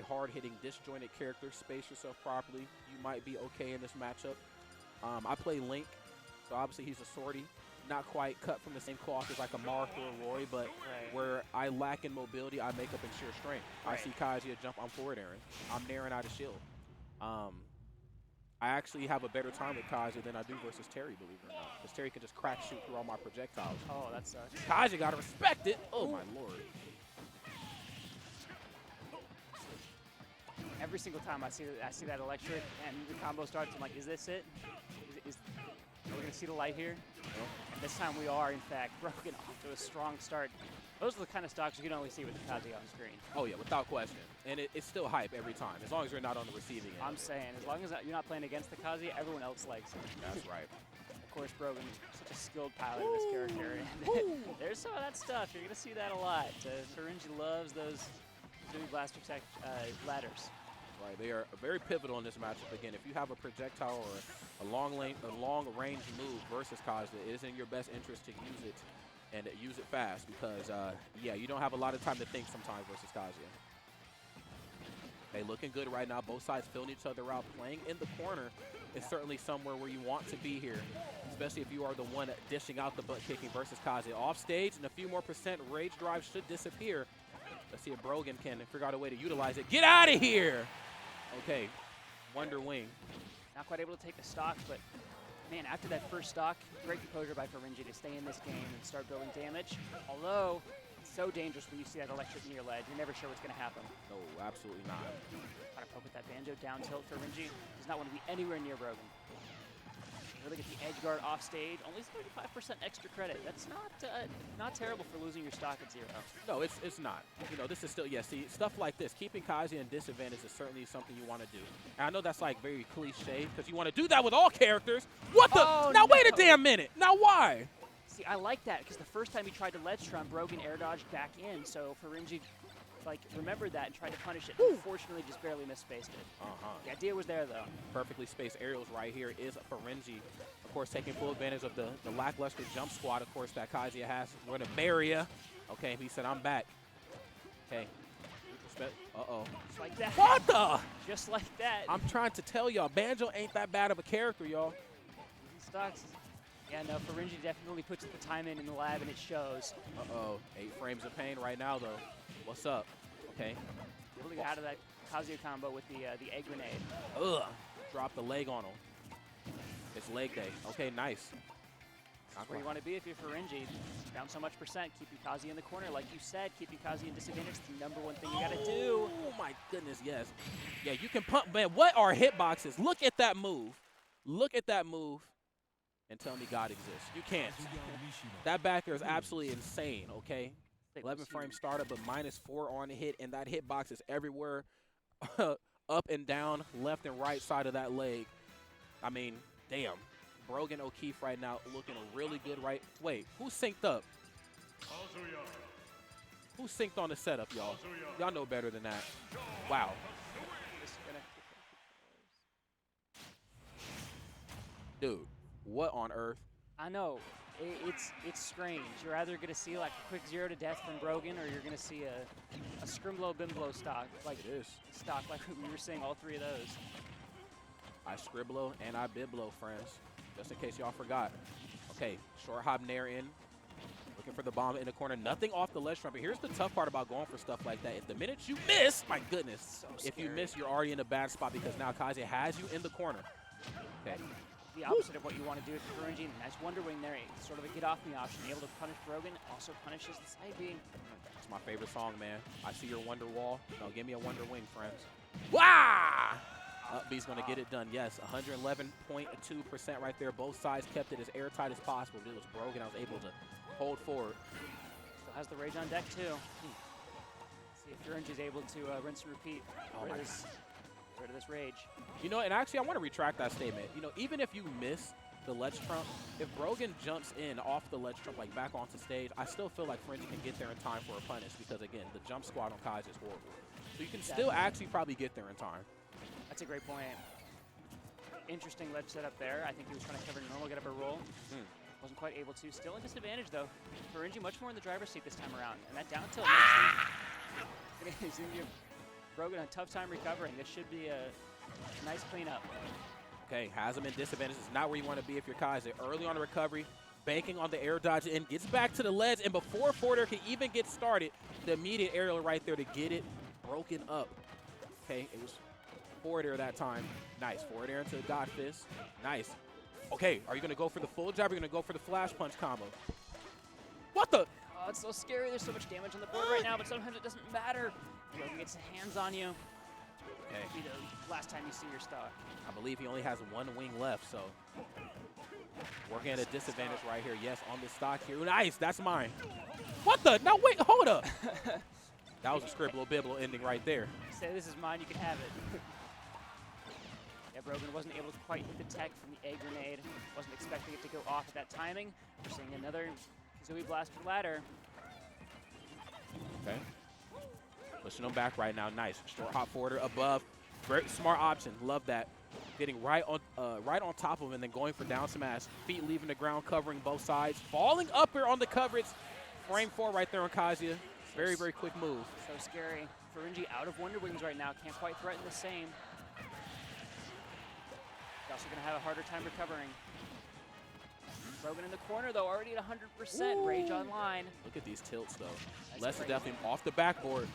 hard-hitting, disjointed character. Space yourself properly. You might be okay in this matchup. I play Link, so obviously he's a sortie. Not quite cut from the same cloth as like a Marth or a Roy, but where I lack in mobility, I make up in sheer strength. I see Kazuya jump, I'm forward airing. I'm naring out a shield. I actually have a better time with Kazuya than I do versus Terry, believe it or not. Because Terry can just crack shoot through all my projectiles. Oh, that sucks. Kazuya gotta respect it. Oh, my lord. Every single time I see that electric and the combo starts, I'm like, is this it? Are we gonna see the light here? Nope. And this time we are, in fact. Brogan off to a strong start. Those are the kind of stocks you can only see with the Kazuya on the screen. Oh yeah, without question. And it's still hype every time, as long as you're not on the receiving end. I'm saying, as long as you're not playing against the Kazuya, everyone else likes it. That's right. Of course, Brogan, such a skilled pilot of this character. And there's some of that stuff. You're gonna see that a lot. Fūrinji loves those Kazooie Blaster Tech ladders. Right, they are very pivotal in this matchup. Again, if you have a projectile or a long-range move versus Kazuya, it is in your best interest to use it and use it fast because, yeah, you don't have a lot of time to think sometimes versus Kazuya. Okay, looking good right now. Both sides filling each other out. Playing in the corner is certainly somewhere where you want to be here, especially if you are the one dishing out the butt kicking versus Kazuya. Off stage and a few more percent, Rage Drive should disappear. Let's see if Brogan can figure out a way to utilize it. Get out of here! Okay, Wonder Wing. Not quite able to take the stock, but man, after that first stock, great composure by Fūrinji to stay in this game and start building damage. Although, it's so dangerous when you see that electric near ledge. You're never sure what's going to happen. No, absolutely not. Trying to poke with that Banjo down tilt. Fūrinji does not want to be anywhere near Brogan. Really get the edge guard off stage. Only 35% extra credit. That's not terrible for losing your stock at 0. No, it's not. You know, this is still, yeah, see, stuff like this, keeping Kazuya in disadvantage is certainly something you want to do. And I know that's like very cliche because you want to do that with all characters. What the? Oh, now no. wait a damn minute. Now why? See, I like that because the first time he tried to ledge trump, Brogan air dodged back in. So Fūrinji remembered that and tried to punish it. Unfortunately, just barely misspaced it. The idea was there, though. Perfectly spaced aerials right here is Fūrinji. Of course, taking full advantage of the lackluster jump squad, of course, that Kazuya has. We're going to bury ya. Okay, he said, I'm back. Okay. Uh-oh. Just like that. What the? Just like that. I'm trying to tell y'all, Banjo ain't that bad of a character, y'all. Stocks. Yeah, no, Fūrinji definitely puts the time in the lab, and it shows. Uh-oh. 8 frames of pain right now, though. What's up? Okay. Able to get out of that Kazuya combo with the egg grenade. Ugh. Drop the leg on him. It's leg day. Okay, nice. That's where you want to be if you're Fūrinji. Down so much percent, keep your Kazuya in the corner. Like you said, keeping Kazuya in disadvantage is the #1 thing you got to do. Oh, my goodness, yes. Yeah, you can pump. Man, what are hitboxes? Look at that move. Look at that move and tell me God exists. You can't. That backer is absolutely insane, okay? 11 frame startup, but -4 on hit, and that hitbox is everywhere, up and down, left and right side of that leg. I mean, damn. Brogan O'Keefe right now looking really good right. Wait, who synced up? Who synced on the setup, y'all? Y'all know better than that. Wow. Dude, what on earth? I know. It's strange. You're either going to see like a quick 0 to death from Brogan, or you're going to see a Scrimlow Bimblow stock. Like it is. Stock, like we were saying, all 3 of those. I Scribblow and I Biblow, friends. Just in case y'all forgot. Okay, short hop nair in. Looking for the bomb in the corner. Nothing off the ledge trumpet. Here's the tough part about going for stuff like that. If the minute you miss, my goodness. So if you miss, you're already in a bad spot because now Kazuya has you in the corner. Okay. The opposite of what you want to do with Fūrinji. Nice Wonder Wing there. Sort of a get-off-me option. Able to punish Brogan. Also punishes the side B. It's my favorite song, man. I see your Wonder Wall. No, give me a Wonder Wing, friends. Wah! Up B's going to get it done. Yes, 111.2% right there. Both sides kept it as airtight as possible. It was Brogan. I was able to hold forward. Still has the Rage on deck, too. See if Fūrinji's able to rinse and repeat. Oh, my God. Rid of this Rage. You know, and actually, I want to retract that statement. You know, even if you miss the ledge trump, if Brogan jumps in off the ledge trump, like back onto stage, I still feel like Fūrinji can get there in time for a punish because, again, the jump squad on Kazuya is horrible. So you can still actually probably get there in time. That's a great point. Interesting ledge setup there. I think he was trying to cover normal, get up a roll. Wasn't quite able to. Still in disadvantage, though. Fūrinji much more in the driver's seat this time around. And that down tilt makes him Brogan a tough time recovering. This should be a nice cleanup. Okay, has him in disadvantage. It's not where you want to be if you're Kazuya. Early on the recovery, banking on the air dodge and gets back to the ledge. And before forward air can even get started, the immediate aerial right there to get it broken up. Okay, it was forward air that time. Nice. Forward air into the God Fist. Nice. Okay, are you going to go for the full jab or are you going to go for the flash punch combo? What the? Oh, it's so scary. There's so much damage on the board right now, but sometimes it doesn't matter. Brogan gets hands on you. Okay. It'll be the last time you see your stock. I believe he only has one wing left, so working at a disadvantage right here. Yes, on the stock here. Nice, that's mine. What the? No, wait, hold up. That was a scribble-bibble ending right there. Say this is mine, you can have it. Yeah, Brogan wasn't able to quite hit the tech from the egg grenade. Wasn't expecting it to go off at that timing. We're seeing another Kazooie blaster ladder. Okay. Pushing him back right now. Nice. Short hop forwarder above. Very smart option. Love that. Getting right on top of him and then going for down smash. Feet leaving the ground, covering both sides. Falling up here on the coverage. Frame 4 right there on Kazuya. Very, very quick move. So scary. Fūrinji out of Wonder Wings right now. Can't quite threaten the same. He's also going to have a harder time recovering. Brogan in the corner, though, already at 100%. Rage online. Look at these tilts, though. That's Les is crazy. definitely off the backboard.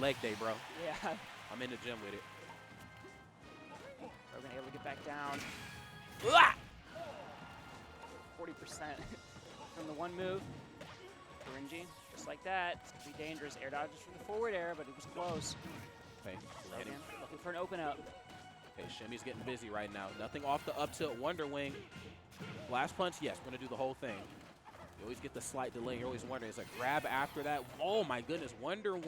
Leg day, bro. Yeah. I'm in the gym with it. Brogan able to get back down. 40% from the one move. Fūrinji, just like that. It's going to be dangerous. Air dodges from the forward air, but it was close. Okay. Brogan looking for an open up. Okay, Shimmy's getting busy right now. Nothing off the up tilt. Wonder Wing. Flash punch, yes, we're going to do the whole thing. You always get the slight delay. You're always wondering. It's a grab after that. Oh, my goodness. Wondering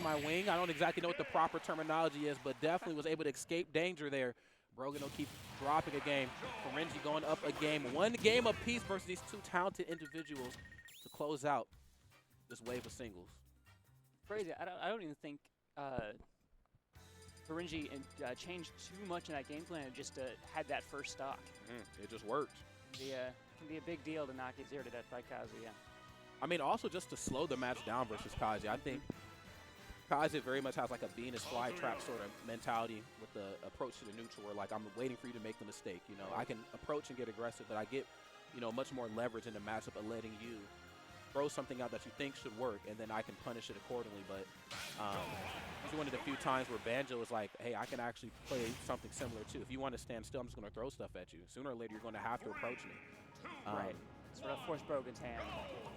my wing. I don't exactly know what the proper terminology is, but definitely was able to escape danger there. Brogan will keep dropping a game. Fūrinji going up a game. One game apiece versus these two talented individuals to close out this wave of singles. Crazy. I don't even think Fūrinji changed too much in that game plan. It just had that first stock. It just worked. Can be a big deal to not get 0 to death by Kazuya. I mean, also just to slow the match down versus Kazuya. I think Kazuya very much has like a Venus flytrap sort of mentality with the approach to the neutral where like I'm waiting for you to make the mistake. You know, I can approach and get aggressive, but I get, you know, much more leverage in the matchup of letting you throw something out that you think should work, and then I can punish it accordingly. But this is one of the few times where Banjo is like, hey, I can actually play something similar too. If you want to stand still, I'm just going to throw stuff at you. Sooner or later, you're going to have to approach me. Right. Sort of force Brogan's hand.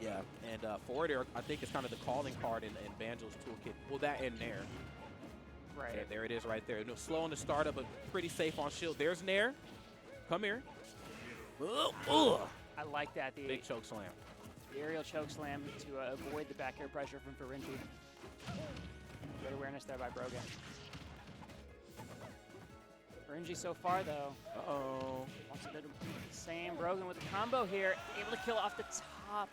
Yeah, and forward air, I think, is kind of the calling card in Banjo's toolkit. Well, that in there. Right. Yeah, there it is right there. No, slow on the startup, but pretty safe on shield. There's Nair. Come here. I like that. The Big choke slam. The aerial choke slam to avoid the back air pressure from Fūrinji. Good awareness there by Brogan. Fūrinji so far, though. Uh-oh. Wants to do the same. Brogan with the combo here. Able to kill off the top.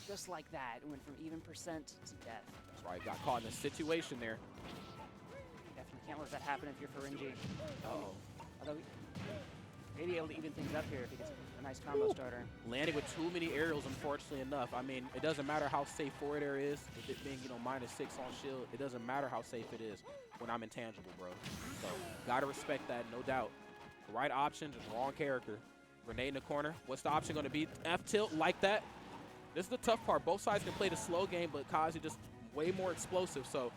Just like that. It went from even percent to death. That's right. Got caught in a situation there. Definitely can't let that happen if you're Fūrinji. Uh-oh. Although maybe able to even things up here if he gets a nice combo starter. Landing with too many aerials, unfortunately enough. I mean, it doesn't matter how safe forward air is. With it being, you know, -6 on shield, it doesn't matter how safe it is when I'm intangible, bro. So, gotta respect that, no doubt. The right option, just wrong character. Grenade in the corner. What's the option going to be? F-tilt like that. This is the tough part. Both sides can play the slow game, but Kazuya just way more explosive. So,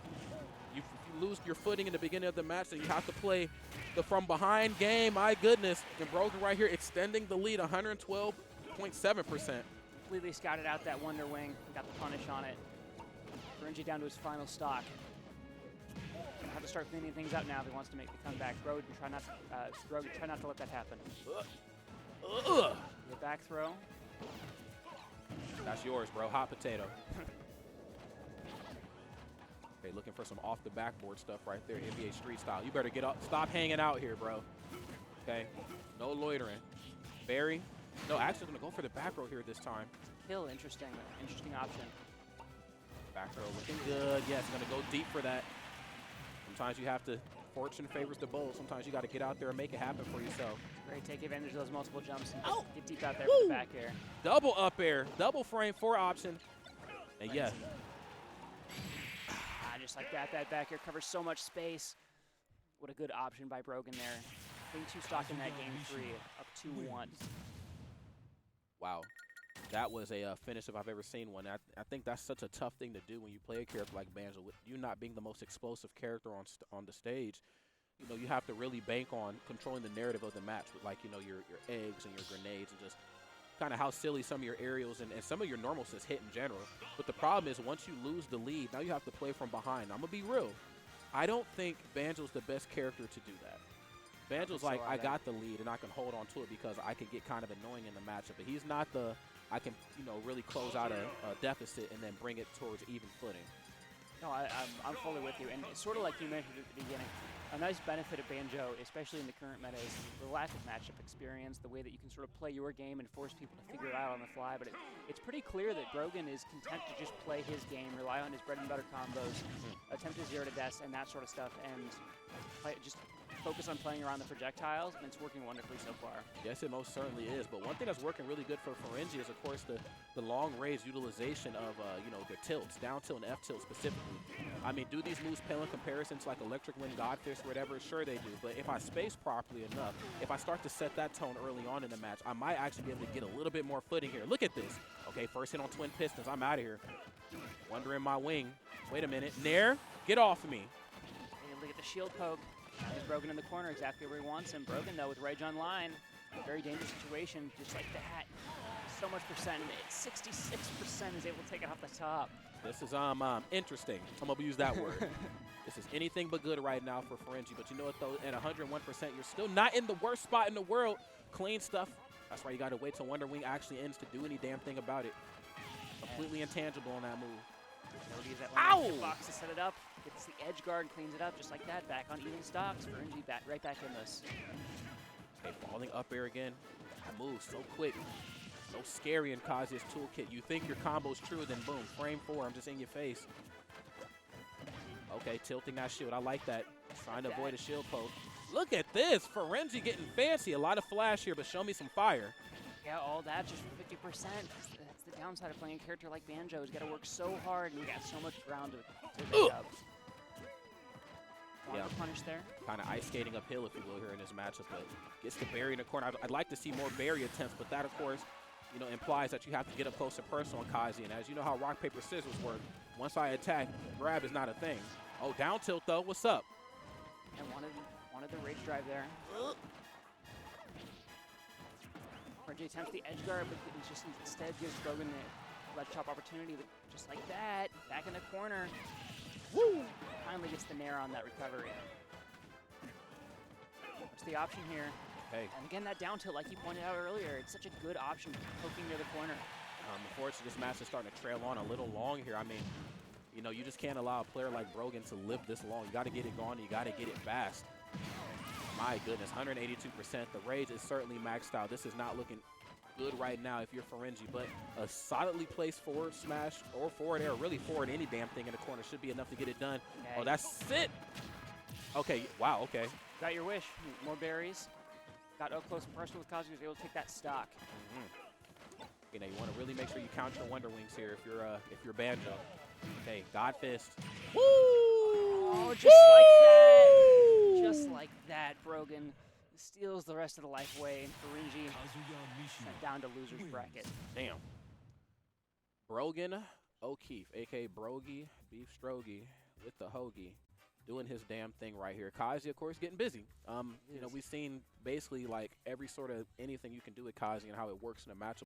if you lose your footing in the beginning of the match, then you have to play the from behind game. My goodness. And Brogan right here extending the lead, 112.7%. Completely scouted out that Wonder Wing. Got the punish on it. Fūrinji down to his final stock. Gonna have to start cleaning things up now if he wants to make the comeback. Brogan, try not to let that happen. The back throw. That's yours, bro. Hot potato. Okay, looking for some off the backboard stuff right there, NBA Street style. You better get up. Stop hanging out here, bro. Okay, no loitering. Barry. No, actually going to go for the back row here this time. Kill, interesting option. Back row looking good. Yes, going to go deep for that. Sometimes you have to, fortune favors the bold. Sometimes you got to get out there and make it happen for yourself. Great, take advantage of those multiple jumps and get deep out there for the back air. Double up air, double frame 4 option. And yes. just like that. That back air covers so much space. What a good option by Brogan there. Being 2 stock in that game 3, up 2-1. Wow. That was a finish if I've ever seen one. I think that's such a tough thing to do when you play a character like Banjo. With you not being the most explosive character on the stage, you know, you have to really bank on controlling the narrative of the match with, like, you know, your eggs and your grenades and just kind of how silly some of your aerials and some of your normals just hit in general. But the problem is once you lose the lead, now you have to play from behind. I'm going to be real. I don't think Banjo's the best character to do that. Banjo's like, I got the lead and I can hold on to it because I can get kind of annoying in the matchup. But he's not the, I can, you know, really close out a deficit and then bring it towards even footing. No, I'm fully with you. And it's sort of like you mentioned at the beginning, a nice benefit of Banjo, especially in the current meta, is the lack of matchup experience, the way that you can sort of play your game and force people to figure it out on the fly. But it's pretty clear that Brogan is content to just play his game, rely on his bread and butter combos, attempt to 0 to death and that sort of stuff, and just focus on playing around the projectiles, and it's working wonderfully so far. Yes, it most certainly is. But one thing that's working really good for Fūrinji is, of course, the long range utilization of you know, their tilts, down tilt and F tilt specifically. I mean, do these moves pale in comparison to like Electric Wind, God Fist, or whatever? Sure they do. But if I space properly enough, if I start to set that tone early on in the match, I might actually be able to get a little bit more footing here. Look at this. Okay, first hit on Twin Pistons. I'm out of here. Wonder in my wing. Wait a minute. Nair, get off of me. Able to get the shield poke. There's Brogan in the corner, exactly where he wants him. Brogan, though, with Rage online, very dangerous situation, just like that. So much percent, 66% is able to take it off the top. This is interesting. I'm gonna use that word. This is anything but good right now for Fūrinji. But you know what, though? At 101%, you're still not in the worst spot in the world. Clean stuff. That's why you gotta wait till Wonder Wing actually ends to do any damn thing about it. Completely intangible on that move. Use that box to set it up. Gets the edge guard, cleans it up just like that. Back on even stocks. Fūrinji right back in this. Okay, falling up air again. That moves so quick. So scary in Kazuya's toolkit. You think your combo's true, then boom, frame 4. I'm just in your face. Okay, tilting that shield. I like that. Trying to avoid a shield poke. Look at this. Fūrinji getting fancy. A lot of flash here, but show me some fire. Yeah, all that just for 50%. That's the downside of playing a character like Banjo. He's got to work so hard, and you got so much ground to make up. Yeah, punish there. Kind of ice skating uphill, if you will, here in this matchup, but gets the berry in the corner. I'd like to see more berry attempts, but that, of course, you know, implies that you have to get up close and personal on Kazuya. And as you know how rock, paper, scissors work, once I attack, grab is not a thing. Oh, down tilt, though. What's up? And wanted the rage drive there. Fūrinji attempts the edge guard, but he just instead gives Brogan the ledge chop opportunity, just like that. Back in the corner. Woo! Finally gets the nair on that recovery. What's the option here? Hey. And again, that down tilt, like you pointed out earlier, it's such a good option poking near the corner. Unfortunately, this match is starting to trail on a little long here. I mean, you know, you just can't allow a player like Brogan to live this long. You got to get it going. You got to get it fast. My goodness, 182%. The rage is certainly maxed out. This is not looking good right now if you're Fūrinji, but a solidly placed forward smash or forward air, really forward any damn thing in the corner should be enough to get it done. Okay. Oh, that's it. Okay, wow, okay. Got your wish. More berries. Got up close and personal with Kazuya. Was able to take that stock. You know, you want to really make sure you count your Wonder Wings here if you're Banjo. Okay, God Fist. Woo! Oh, just like that. Just like that, Brogan steals the rest of the life away, and Fūrinji sent down to loser's bracket. Damn. Brogan O'Keefe, a.k.a. Brogy Beef Strogy with the hoagie, doing his damn thing right here. Kazuya, of course, getting busy. You know, we've seen basically like every sort of anything you can do with Kazuya and how it works in a matchup